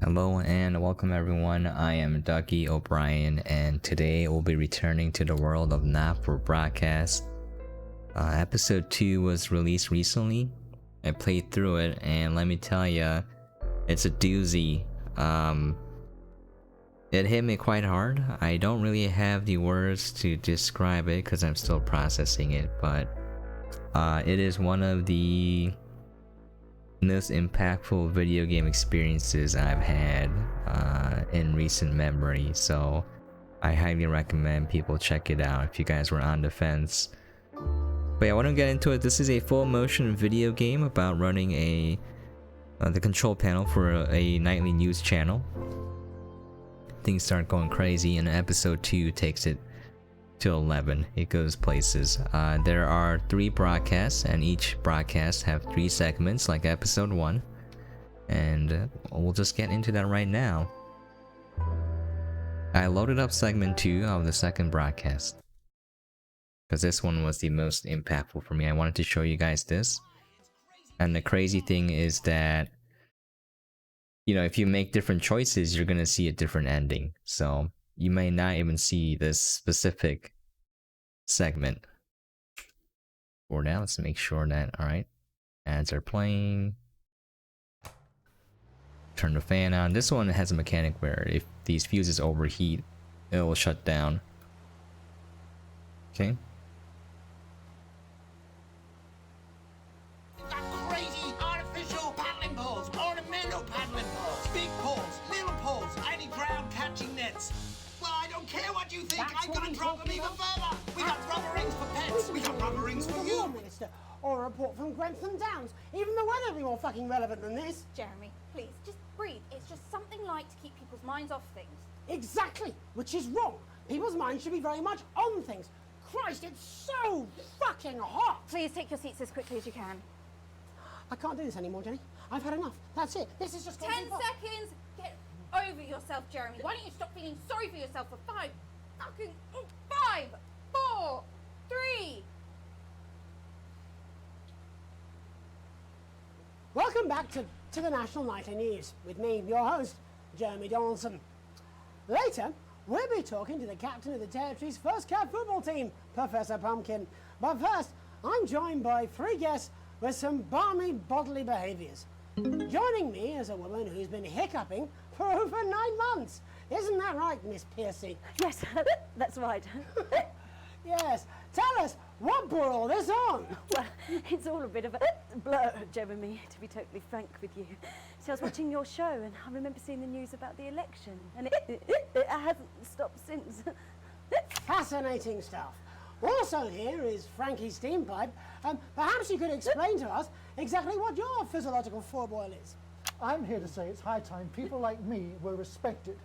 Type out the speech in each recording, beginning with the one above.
Hello and welcome everyone, I am duckyobrien and today we'll be returning to the world of Not for Broadcast. Episode 2 was released recently. I played through it and let me tell ya, it's a doozy. It hit me quite hard. I don't really have the words to describe it because I'm still processing it, but it is one of the most impactful video game experiences I've had in recent memory, so I highly recommend people check it out if you guys were on the fence. But yeah, I want to get into it. This is a full motion video game about running the control panel for a nightly news channel. Things start going crazy and episode 2 takes it to 11. It goes places. There are 3 broadcasts and each broadcast have 3 segments like episode 1, and we'll just get into that right now. I loaded up segment 2 of the second broadcast because this one was the most impactful for me. I wanted to show you guys this, and the crazy thing is that, you know, if you make different choices you're gonna see a different ending, so you may not even see this specific segment. For now, let's make sure that, alright, ads are playing. Turn the fan on. This one has a mechanic where if these fuses overheat, it will shut down. Okay. Crazy artificial paddling poles, ornamental paddling poles, big poles, little poles, any ground catching nets. Well, I don't care what you think. I'm gonna drop them even further. We got rubber rings for pets. We got rubber rings for you. Minister, or a report from Grantham Downs. Even the weather will be more fucking relevant than this. Jeremy, please, just breathe. It's just something light to keep people's minds off things. Exactly, which is wrong. People's minds should be very much on things. Christ, it's so fucking hot. Please take your seats as quickly as you can. I can't do this anymore, Jenny. I've had enough. That's it. This is just 10 seconds. Get over yourself, Jeremy. Why don't you stop feeling sorry for yourself for 5, 4, 3. Welcome back to the National Nightly News with me, your host, Jeremy Donaldson. Later, we'll be talking to the captain of the territory's first cat football team, Professor Pumpkin. But first, I'm joined by 3 guests with some balmy bodily behaviours. Joining me is a woman who's been hiccuping for over 9 months. Isn't that right, Miss Piercy? Yes, that's right. Yes. Tell us, what brought all this on? Well, it's all a bit of a blur, Jeremy, to be totally frank with you. So I was watching your show and I remember seeing the news about the election, and it hasn't stopped since. Fascinating stuff. Also here is Frankie Steampipe. Perhaps you could explain to us exactly what your physiological fourboil is. I'm here to say it's high time people like me were respected.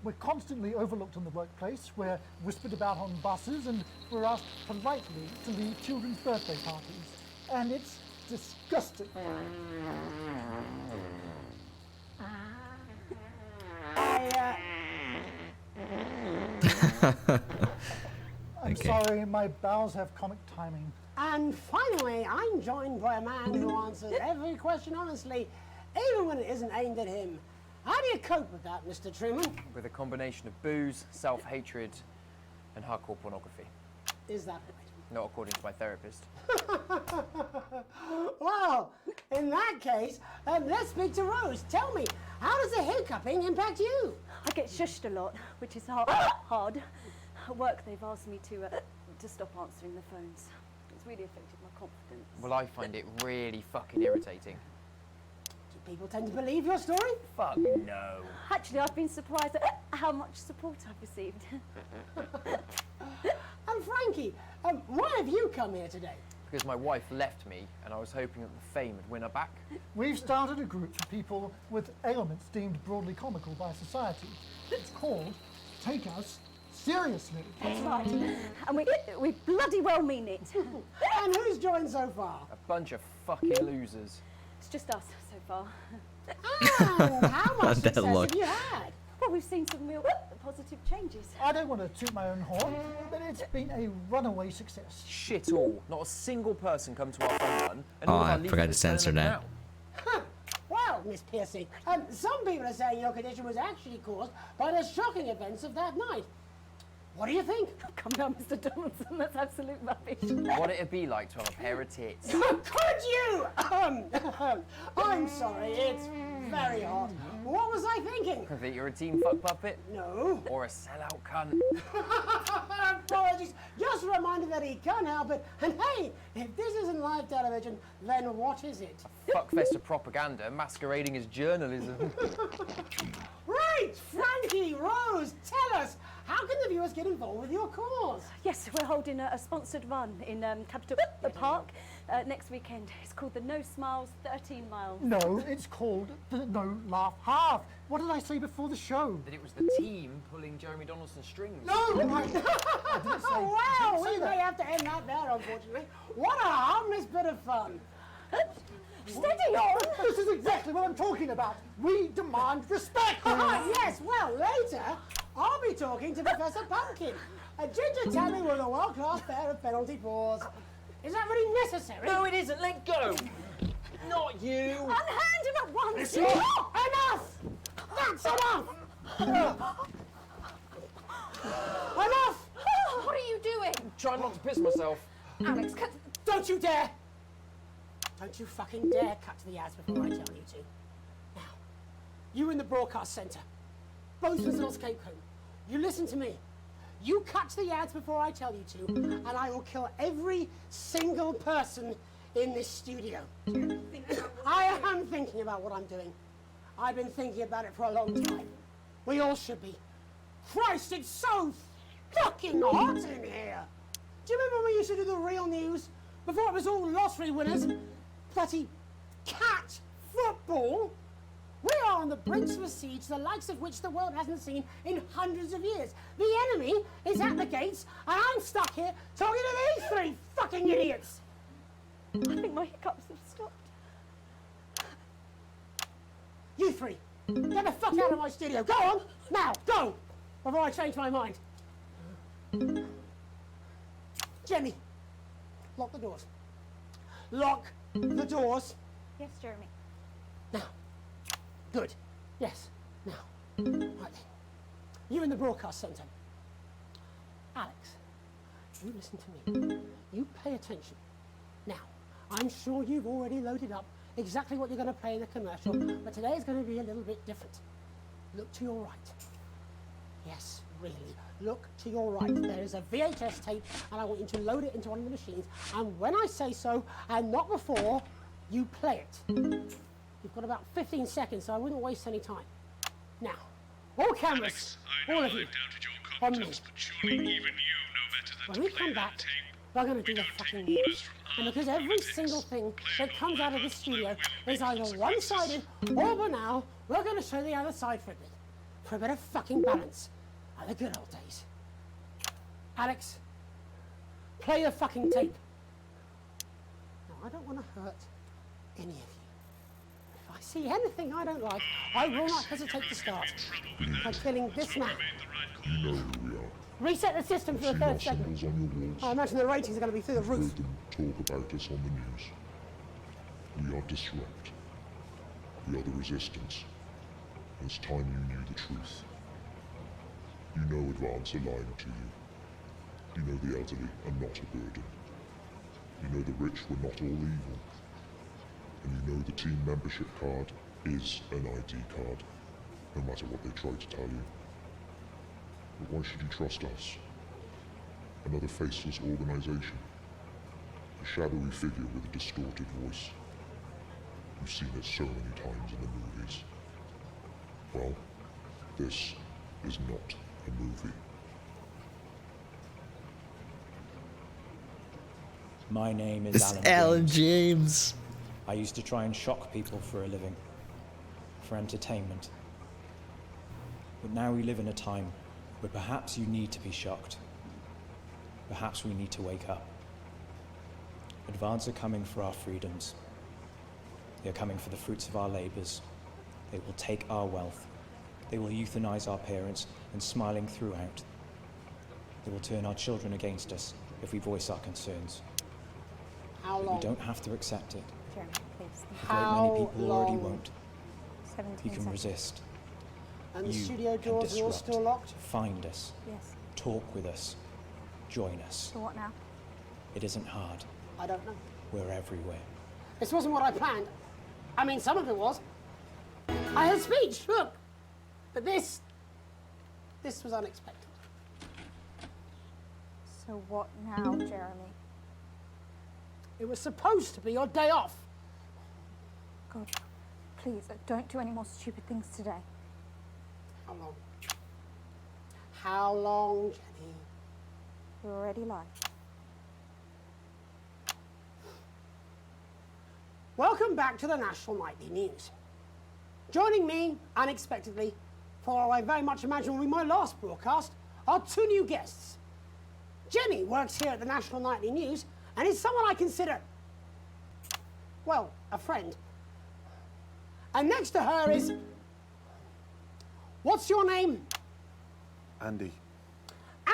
We're constantly overlooked in the workplace, we're whispered about on buses, and we're asked politely to leave children's birthday parties. And it's disgusting. I'm sorry, my bowels have comic timing. And finally, I'm joined by a man who answers every question honestly, even when it isn't aimed at him. How do you cope with that, Mr. Truman? With a combination of booze, self-hatred, and hardcore pornography. Is that right? Not according to my therapist. Well, in that case, let's speak to Rose. Tell me, how does the hiccuping impact you? I get shushed a lot, which is hard. At work, they've asked me to stop answering the phones. It's really affected my confidence. Well, I find it really fucking irritating. Do people tend to believe your story? Fuck no. Actually, I've been surprised at how much support I've received. And Frankie, why have you come here today? Because my wife left me, and I was hoping that the fame would win her back. We've started a group for people with ailments deemed broadly comical by society. It's called Take Us Seriously. That's right. And we bloody well mean it. And who's joined so far? A bunch of fucking losers. It's just us so far. And how much That success look. have you had? Well, we've seen some real positive changes. I don't want to toot my own horn, but it's been a runaway success. Shit all. Not a single person come to our phone run, and Oh, all of our I leaders forgot to are turning censor them that. down. Huh. Well, Miss Piercy. Some people are saying your condition was actually caused by the shocking events of that night. What do you think? Come down, Mr. Donaldson, that's absolute rubbish. What it'd be like to have a pair of tits. Could you? I'm sorry, it's very hot. What was I thinking? That you're a team fuck puppet? No. Or a sellout cunt? Apologies. Just a reminder that he can't help it. And hey, if this isn't live television, then what is it? Fuckfest of propaganda masquerading as journalism. Right, Frankie, Rose, tell us, how can the viewers get involved with your cause? Yes, we're holding a sponsored run in Capital Park next weekend. It's called the No Smiles 13 Miles. No, it's called the No Laugh Half. What did I say before the show? That it was the team pulling Jeremy Donaldson's strings. No, I didn't say. Wow, we may have to end that there, unfortunately. What a harmless bit of fun. Steady on! This is exactly what I'm talking about. We demand respect. Yes, well, later, I'll be talking to Professor Pumpkin, a ginger tabby with a world-class pair of penalty paws. Is that really necessary? No, it isn't. Let go. Not you. Unhand him at once! Enough! That's enough! Enough! What are you doing? Trying not to piss myself. Alex, cut. Don't you dare! Don't you fucking dare cut to the ads before I tell you to. Now, you in the broadcast centre, both with North Cape Home, you listen to me. You cut to the ads before I tell you to, and I will kill every single person in this studio. I am thinking about what I'm doing. I've been thinking about it for a long time. We all should be. Christ, it's so fucking hot in here. Do you remember when we used to do the real news? Before it was all lottery winners and bloody cat football? We are on the brink of a siege, the likes of which the world hasn't seen in hundreds of years. The enemy is at the gates, and I'm stuck here talking to these three fucking idiots. I think my hiccups have stopped. You three, get the fuck out of my studio. Go on, now, go, before I change my mind. Jenny, lock the doors. Lock the doors. Yes, Jeremy. Now. Good. Yes. Now. Right then. You in the broadcast centre. Alex, you listen to me. You pay attention. Now, I'm sure you've already loaded up exactly what you're going to play in the commercial, but today is going to be a little bit different. Look to your right. Yes, really. Look to your right. There is a VHS tape, and I want you to load it into one of the machines. And when I say so, and not before, you play it. You've got about 15 seconds, so I wouldn't waste any time. Now, all cameras, all of you, on me. But surely even you know better than When we come back, we're going to do the fucking news. And because every single thing that comes out of this studio is either one-sided or banal, we're going to show the other side for a bit of fucking balance. Like the good old days. Alex, play the fucking tape. Now, I don't want to hurt any of you. If I see anything I don't like, I will not hesitate to start by killing this man. You know who we are. Reset the system for the See third our segment. symbols on your walls. I imagine the ratings are going to be through the roof. Heard them talk about us on the news. We are Disrupt. We are the Resistance. It's time you knew the truth. You know Advance are lying to you. You know the elderly are not a burden. You know the rich were not all evil. And you know the team membership card is an ID card, no matter what they try to tell you. But why should you trust us? Another faceless organization. A shadowy figure with a distorted voice. You've seen it so many times in the movies. Well, this is not a movie. My name is It's Alan Alan James. James. I used to try and shock people for a living, for entertainment. But now we live in a time where perhaps you need to be shocked. Perhaps we need to wake up. Advance are coming for our freedoms. They are coming for the fruits of our labors. They will take our wealth. They will euthanize our parents and smiling throughout. They will turn our children against us if we voice our concerns. How But long? we don't have to accept it. Jeremy, please. A great many people already long? won't. 17 You can seconds. resist. And the You studio can doors are all disrupt. still locked? Find us. Yes. Talk with us. Join us. So what now? It isn't hard. I don't know. We're everywhere. This wasn't what I planned. I mean, some of it was. I had speech, look. But this was unexpected. So what now, Jeremy? It was supposed to be your day off. God, please, don't do any more stupid things today. How long? How long, Jenny? You already lied. Welcome back to the National Nightly News. Joining me, unexpectedly, for I very much imagine will be my last broadcast, are two new guests. Jenny works here at the National Nightly News and is someone I consider, well, a friend. And next to her is... What's your name? Andy.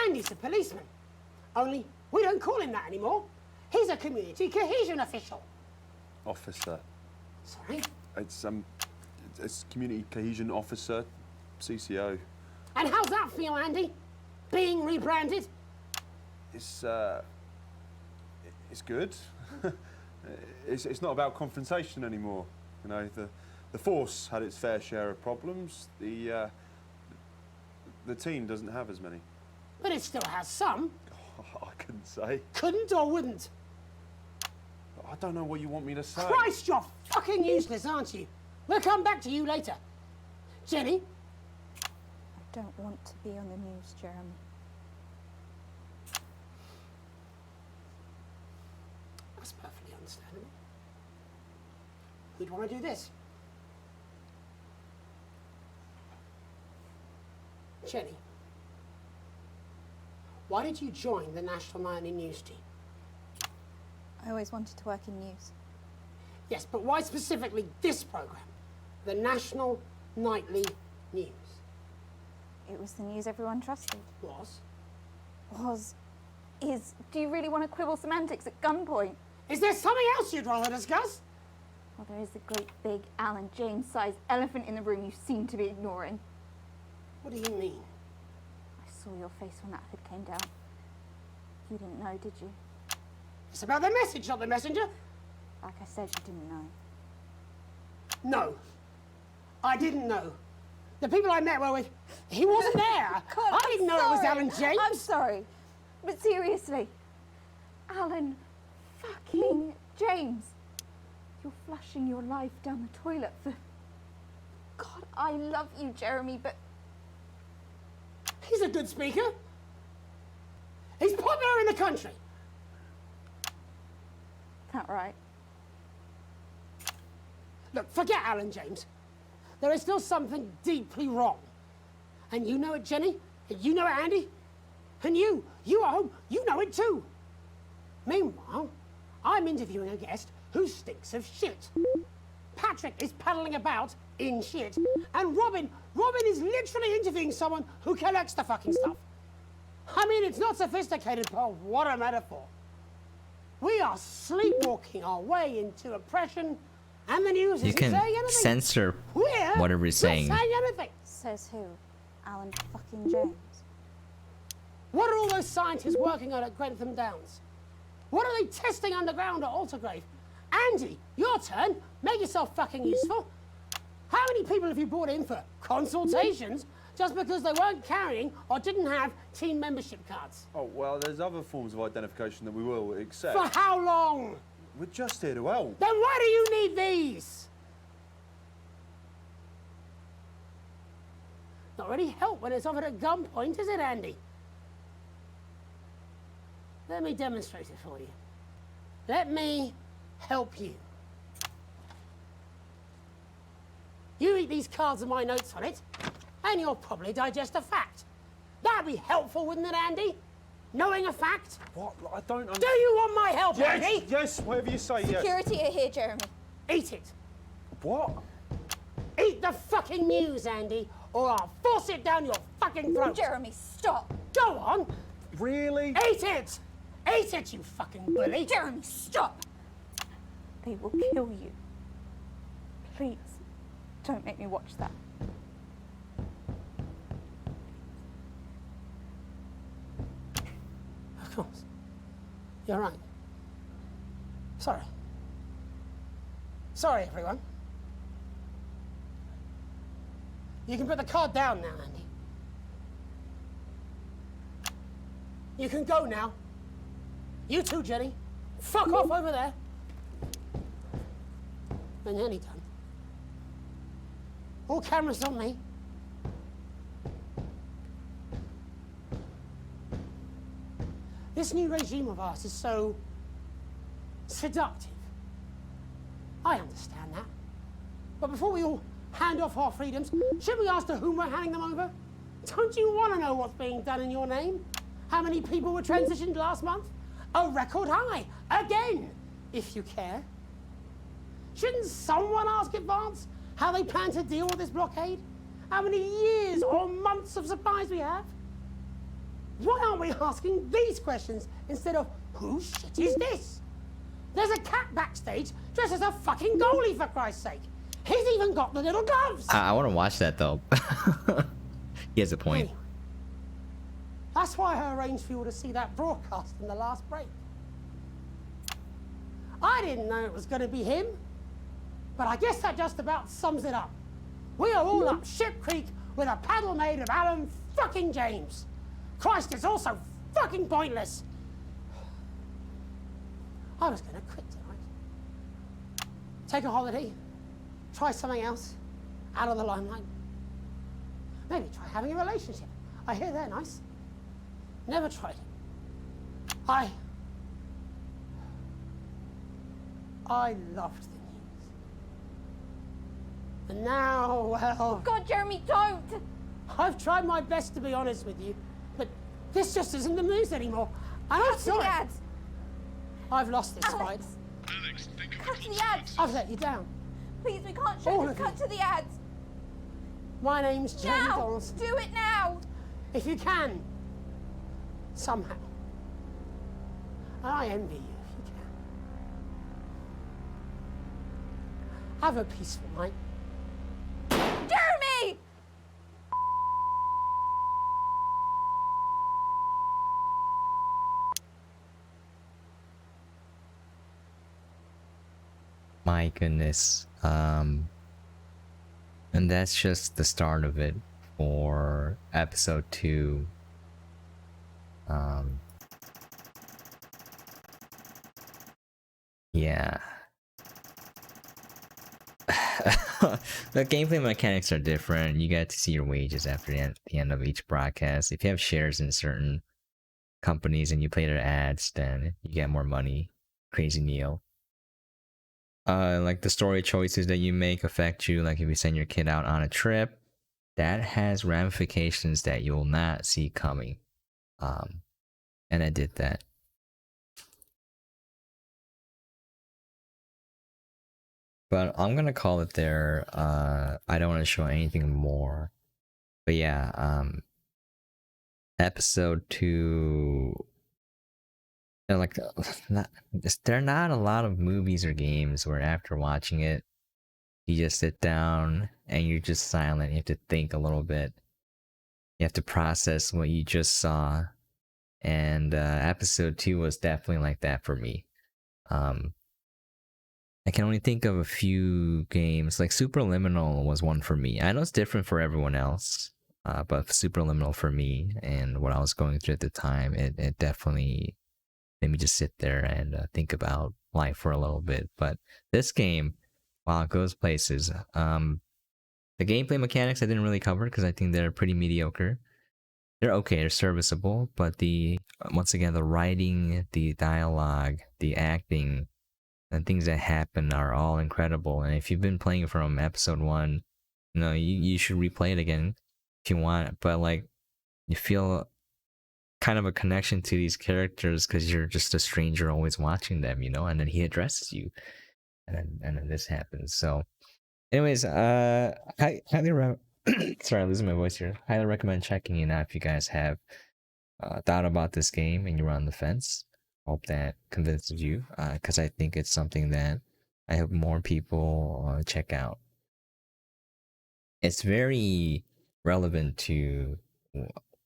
Andy's a policeman. Only we don't call him that anymore. He's a community cohesion official. Officer. Sorry? It's community cohesion officer, CCO. And how's that feel, Andy? Being rebranded? It's good. it's not about confrontation anymore. You know, the force had its fair share of problems. The team doesn't have as many. But it still has some. I couldn't say. Couldn't or wouldn't? I don't know what you want me to say. Christ, you're fucking useless, aren't you? We'll come back to you later. Jenny? I don't want to be on the news, Jeremy. That's perfectly understandable. Who'd want to do this? Jenny, why did you join the National Nightly News team? I always wanted to work in news. Yes, but why specifically this program? The National Nightly News. It was the news everyone trusted. Was? Is. Do you really want to quibble semantics at gunpoint? Is there something else you'd rather discuss? Well, there is a great big Alan James-sized elephant in the room you seem to be ignoring. What do you mean? I saw your face when that hood came down. You didn't know, did you? It's about the message, not the messenger. Like I said, you didn't know. No, I didn't know. The people I met were with... He wasn't there. God, I didn't know it was Alan James. I'm sorry, but seriously, Alan fucking James. You're flushing your life down the toilet for... God, I love you, Jeremy, but... He's a good speaker. He's popular in the country. That right? Look, forget Alan James. There is still something deeply wrong. And you know it, Jenny. And you know it, Andy. And you at home, you know it too. Meanwhile, I'm interviewing a guest who stinks of shit. Patrick is paddling about in shit. And Robin is literally interviewing someone who collects the fucking stuff. I mean, it's not sophisticated, but what a metaphor. We are sleepwalking our way into oppression, and the news You isn't can saying anything. censor We're whatever he's saying. not saying anything. Says who? Alan fucking James. What are all those scientists working on at Grantham Downs? What are they testing underground at Altergrave? Andy, your turn. Make yourself fucking useful. How many people have you brought in for consultations just because they weren't carrying or didn't have team membership cards? Oh, well, there's other forms of identification that we will accept. For how long? We're just here to help. Then why do you need these? Not really help when it's offered at gunpoint, is it, Andy? Let me demonstrate it for you. Let me help you. You eat these cards with my notes on it, and you'll probably digest a fact. That'd be helpful, wouldn't it, Andy? Knowing a fact? What? I don't understand. Do you want my help, Andy? Yes, whatever you say, yes. Security are here, Jeremy. Eat it. What? Eat the fucking news, Andy, or I'll force it down your fucking throat. Jeremy, stop. Go on. Really? Eat it. Eat it, you fucking bully. Jeremy, stop. They will kill you. Please. Don't make me watch that. Of course. You're right. Sorry. Sorry, everyone. You can put the card down now, Andy. You can go now. You too, Jenny. Fuck off over there. We're nearly done. All cameras on me. This new regime of ours is so seductive. I understand that. But before we all hand off our freedoms, should we ask to whom we're handing them over? Don't you want to know what's being done in your name? How many people were transitioned last month? A record high. Again, if you care. Shouldn't someone ask Advance how they plan to deal with this blockade? How many years or months of supplies we have? Why aren't we asking these questions instead of, whose shit is this? There's a cat backstage dressed as a fucking goalie, for Christ's sake. He's even got the little gloves. I want to watch that though. He has a point. Hey, that's why I arranged for you to see that broadcast in the last break. I didn't know it was going to be him, but I guess that just about sums it up. We are all up Ship Creek with a paddle made of Alan fucking James. Christ, it's all so fucking pointless. I was going to quit tonight. Take a holiday. Try something else. Out of the limelight. Maybe try having a relationship. I hear they're nice. Never tried it. I loved the news. And now, well... God, Jeremy, don't! I've tried my best to be honest with you, but this just isn't the news anymore. And I'm sorry. The ads. I've lost this fight. Alex, think Cut to the ads. I've let you down. Please, we can't show All this. of Cut to the ads. My name's Jeremy Now! Donaldson. Do it now! If you can, somehow. And I envy you if you can. Have a peaceful night. Jeremy! My goodness. And that's just the start of it for episode 2. Yeah. The gameplay mechanics are different. You get to see your wages after the end of each broadcast. If you have shares in certain companies and you play their ads, then you get more money. Crazy Neil. Like the story choices that you make affect you. Like if you send your kid out on a trip, that has ramifications that you'll not see coming. And I did that. But I'm gonna call it there. I don't want to show anything more. But yeah, episode 2. Like, there are not a lot of movies or games where after watching it, you just sit down and you're just silent. You have to think a little bit. You have to process what you just saw. And episode 2 was definitely like that for me. I can only think of a few games. Like Superliminal was one for me. I know it's different for everyone else, but Superliminal for me and what I was going through at the time, it definitely made me just sit there and think about life for a little bit. But this game, wow, it goes places. The gameplay mechanics I didn't really cover because I think they're pretty mediocre. They're okay, they're serviceable, but once again, the writing, the dialogue, the acting, and things that happen are all incredible. And if you've been playing from episode 1, you should replay it again if you want. But like, you feel kind of a connection to these characters because you're just a stranger always watching them, and then he addresses you, and then this happens. So, anyways, sorry, I'm losing my voice here. Highly recommend checking it out if you guys have thought about this game and you're on the fence. Hope that convinces you, because I think it's something that I hope more people check out. it's very relevant to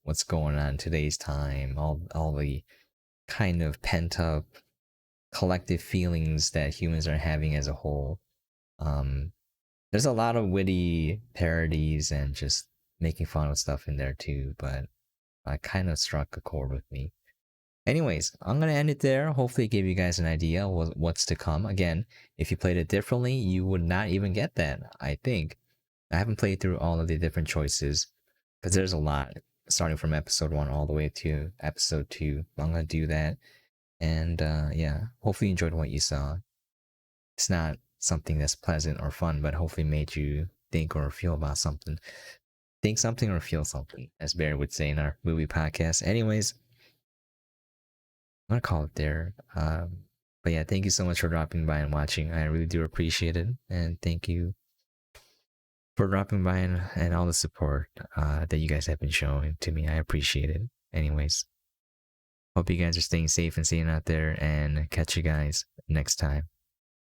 what's going on in today's time, all the kind of pent up collective feelings that humans are having as a whole. There's a lot of witty parodies and just making fun of stuff in there too, but I kind of struck a chord with me. Anyways, I'm gonna end it there. Hopefully it gave you guys an idea of what's to come. Again, if you played it differently, you would not even get that, I think. I haven't played through all of the different choices, because there's a lot, starting from episode 1 all the way to episode 2. I'm gonna do that. And yeah, hopefully you enjoyed what you saw. It's not something that's pleasant or fun, but hopefully made you think or feel about something. Think something or feel something, as Barry would say in our movie podcast. Anyways, I'm gonna call it there. But yeah, thank you so much for dropping by and watching. I really do appreciate it, and thank you for dropping by and all the support that you guys have been showing to me. I appreciate it. Anyways, hope you guys are staying safe and staying out there, and catch you guys next time.